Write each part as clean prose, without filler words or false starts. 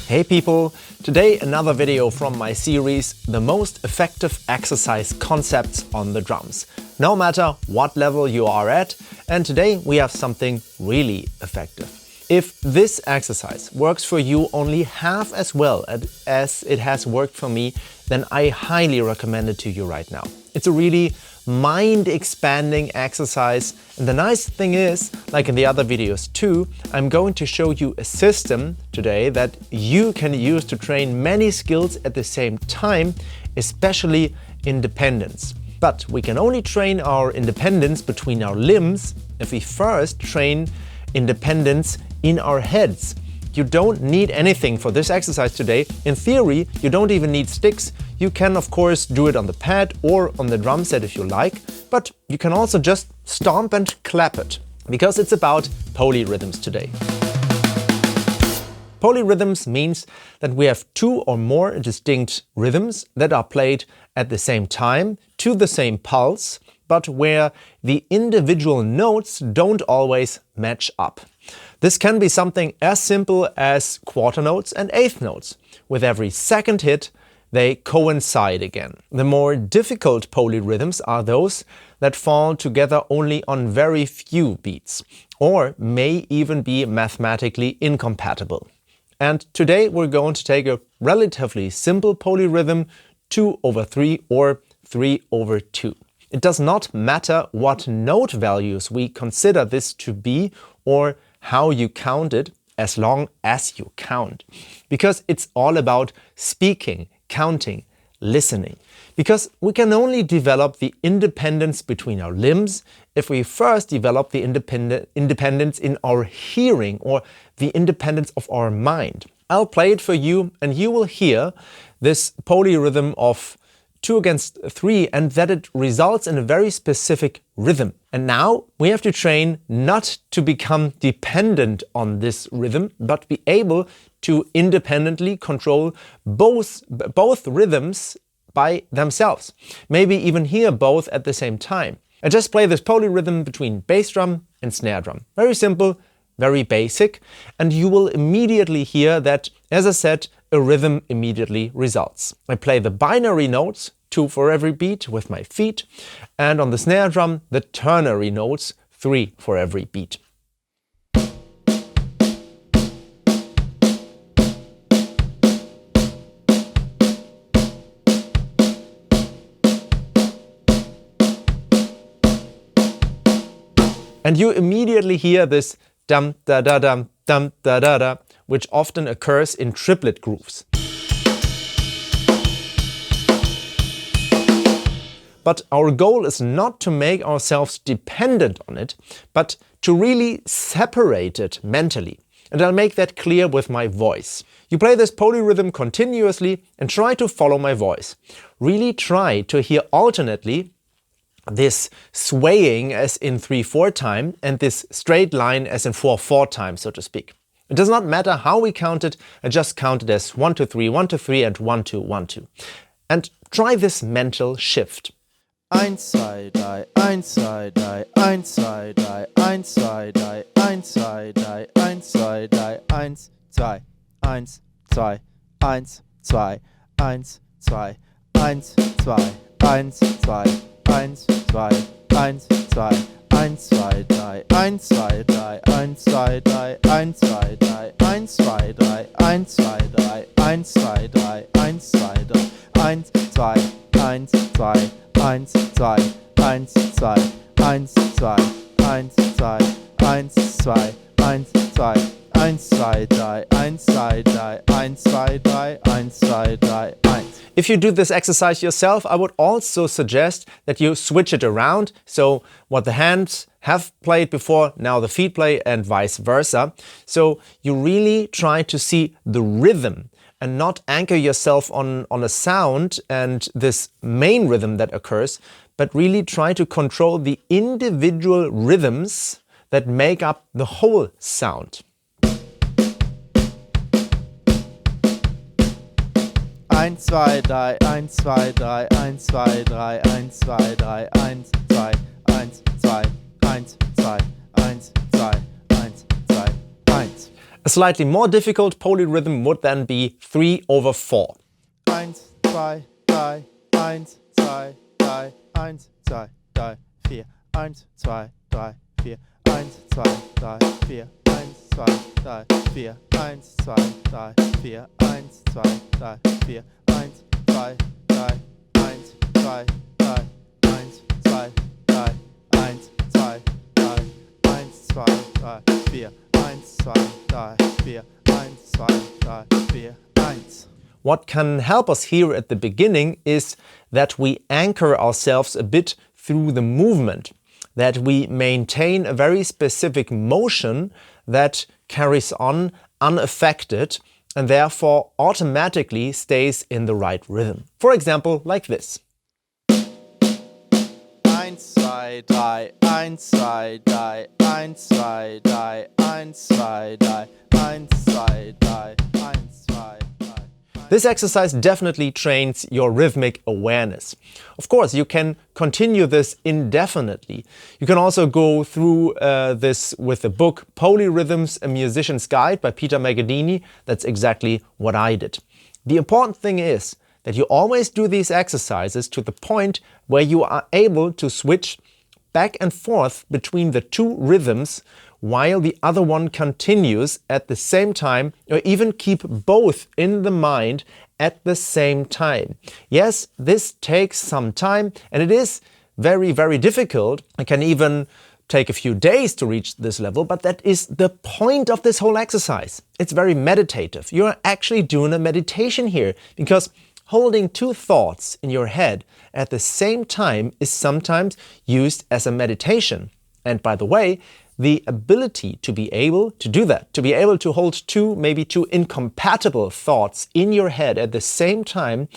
Hey people! Today another video from my series, The Most Effective Exercise Concepts on the Drums. No matter what level you are at, and today we have something really effective. If this exercise works for you only half as well as it has worked for me, then I highly recommend it to you right now. It's a really mind-expanding exercise, and the nice thing is, like in the other videos too, I'm going to show you a system today that you can use to train many skills at the same time, especially independence. But we can only train our independence between our limbs if we first train independence in our heads. You don't need anything for this exercise today. In theory, you don't even need sticks. You can of course do it on the pad or on the drum set if you like, but you can also just stomp and clap it, because it's about polyrhythms today. Polyrhythms means that we have two or more distinct rhythms that are played at the same time to the same pulse, but where the individual notes don't always match up. This can be something as simple as quarter notes and eighth notes. With every second hit, they coincide again. The more difficult polyrhythms are those that fall together only on very few beats, or may even be mathematically incompatible. And today we're going to take a relatively simple polyrhythm, 2/3 or 3/2. It does not matter what note values we consider this to be or how you count it, as long as you count. Because it's all about speaking, counting, listening. Because we can only develop the independence between our limbs if we first develop the independence in our hearing, or the independence of our mind. I'll play it for you and you will hear this polyrhythm of 2/3, and that it results in a very specific rhythm. And now we have to train not to become dependent on this rhythm, but be able to independently control both rhythms by themselves. Maybe even hear both at the same time. I just play this polyrhythm between bass drum and snare drum. Very simple, very basic, and you will immediately hear that, as I said, a rhythm immediately results. I play the binary notes, 2 for every beat, with my feet, and on the snare drum, the ternary notes, 3 for every beat. And you immediately hear this dum da da dum dum da da da, which often occurs in triplet grooves. But our goal is not to make ourselves dependent on it, but to really separate it mentally. And I'll make that clear with my voice. You play this polyrhythm continuously and try to follow my voice. Really try to hear alternately this swaying as in 3/4 time and this straight line as in 4/4 time, so to speak. It does not matter how we count it, I just count it as 1-2-3, 1-2-3 and 1-2-1-2. And try this mental shift. 1, 2, 3, 1, 2, 3, 1, 2, 3, 1, 2, 3, 1, 2, 3, 1, 2, 3, 1, 2, 1, 2, 1, 2, 1, 2, 1, 2, 1, 2, 1, 2, 1, 2, 1, 2, 3, 1, 2, 3, 1, 2, 3, 1, 2, 3, 1, 2, 3, 1, 2, 3, 1, 2, 3, 1, 2, 3, 1, 2, 1, 2, 1, 2, 1, 2, 1, 2, 1, 2, 1, 2, 1, 2, 1, 2, 3, 1, 2, 3, 1, 2, 3, 1, 2, 3, 1. If you do this exercise yourself, I would also suggest that you switch it around. So what the hands have played before, now the feet play, and vice versa. So you really try to see the rhythm and not anchor yourself on a sound and this main rhythm that occurs, but really try to control the individual rhythms that make up the whole sound. 1, 2, 3, 1, 2, 3, 1, 2, 3, 1, 2, 3, 1, 2, 1, 2, 1, 2, 1, 2, 1, 2, 1. A slightly more difficult polyrhythm would then be 3/4. 1, 2, 3, 1, 2, 3, 1, 2, 3, 4, 1, 2, 3, 4, 1, 2, 3, 4, 1, 2, 3, 4, 1, 2, 3, 4, 1, 2, 3, 4, 1, 2, 3, 1, 2, 3, 1, 2, 3, 1, 2, 3, 1, 2, 3, 4, 1, 2, 3, 4, 1, 2, 3, 4, 1. What can help us here at the beginning is that we anchor ourselves a bit through the movement, that we maintain a very specific motion that carries on unaffected and therefore automatically stays in the right rhythm. For example, like this. 1, 2, 3, 1, 2, 3, 1, 2, 3, 1, 2, 3, 1, 2, 3, 1, 2, 3. This exercise definitely trains your rhythmic awareness. Of course, you can continue this indefinitely. You can also go through this with the book Polyrhythms, A Musician's Guide by Peter Magaddini. That's exactly what I did. The important thing is that you always do these exercises to the point where you are able to switch back and forth between the two rhythms while the other one continues at the same time, or even keep both in the mind at the same time. Yes, this takes some time and it is very, very difficult. It can even take a few days to reach this level, but that is the point of this whole exercise. It's very meditative. You're actually doing a meditation here because holding two thoughts in your head at the same time is sometimes used as a meditation. And by the way, the ability to be able to do that, to be able to hold maybe two incompatible thoughts in your head at the same time,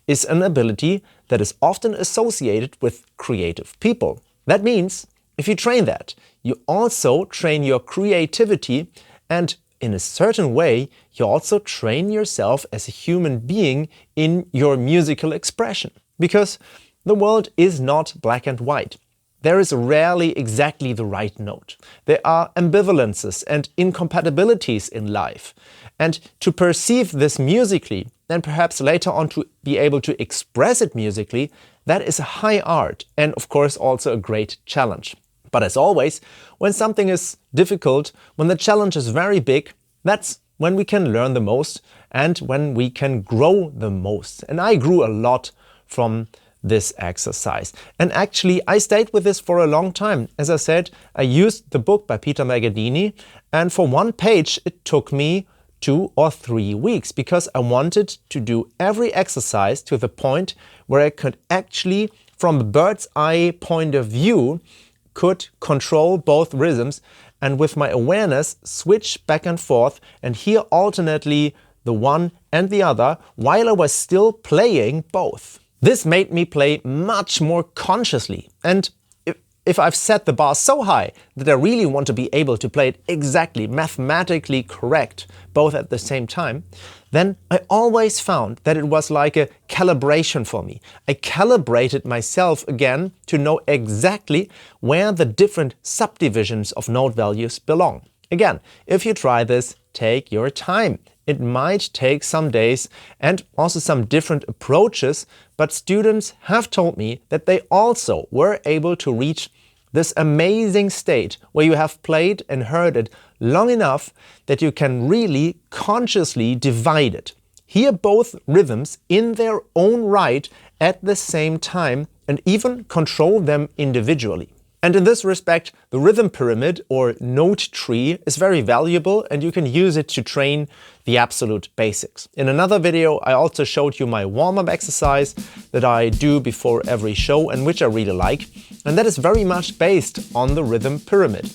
is an ability that is often associated with creative people. That means if you train that, you also train your creativity, and in a certain way, you also train yourself as a human being in your musical expression. Because the world is not black and white. There is rarely exactly the right note. There are ambivalences and incompatibilities in life. And to perceive this musically, and perhaps later on to be able to express it musically, that is a high art and of course also a great challenge. But as always, when something is difficult, when the challenge is very big, that's when we can learn the most and when we can grow the most. And I grew a lot from this exercise. And actually, I stayed with this for a long time. As I said, I used the book by Peter Magaddini, and for one page it took me 2 or 3 weeks because I wanted to do every exercise to the point where I could actually, from a bird's eye point of view, could control both rhythms and with my awareness switch back and forth and hear alternately the one and the other while I was still playing both. This made me play much more consciously, and if I've set the bar so high that I really want to be able to play it exactly mathematically correct both at the same time, then I always found that it was like a calibration for me. I calibrated myself again to know exactly where the different subdivisions of note values belong. Again, if you try this, take your time. It might take some days and also some different approaches, but students have told me that they also were able to reach this amazing state where you have played and heard it long enough that you can really consciously divide it. Hear both rhythms in their own right at the same time and even control them individually. And in this respect, the rhythm pyramid or note tree is very valuable and you can use it to train the absolute basics. In another video, I also showed you my warm-up exercise that I do before every show and which I really like. And that is very much based on the rhythm pyramid.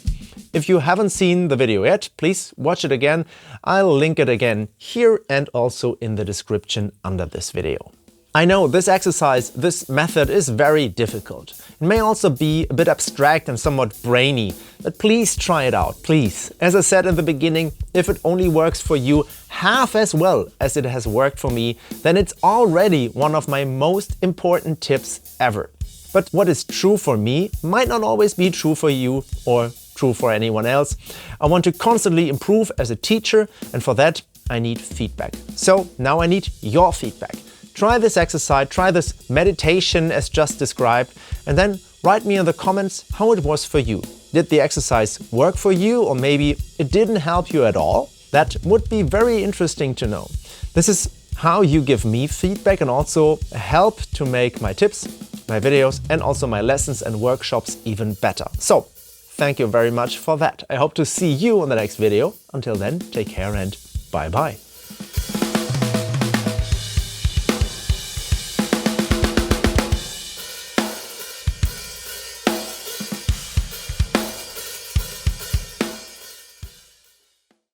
If you haven't seen the video yet, please watch it again. I'll link it again here and also in the description under this video. I know this exercise, this method is very difficult. It may also be a bit abstract and somewhat brainy, but please try it out, please. As I said in the beginning, if it only works for you half as well as it has worked for me, then it's already one of my most important tips ever. But what is true for me might not always be true for you or true for anyone else. I want to constantly improve as a teacher, and for that I need feedback. So now I need your feedback. Try this exercise, try this meditation as just described, and then write me in the comments how it was for you. Did the exercise work for you, or maybe it didn't help you at all? That would be very interesting to know. This is how you give me feedback and also help to make my tips, my videos, and also my lessons and workshops even better. So, thank you very much for that. I hope to see you on the next video. Until then, take care and bye-bye.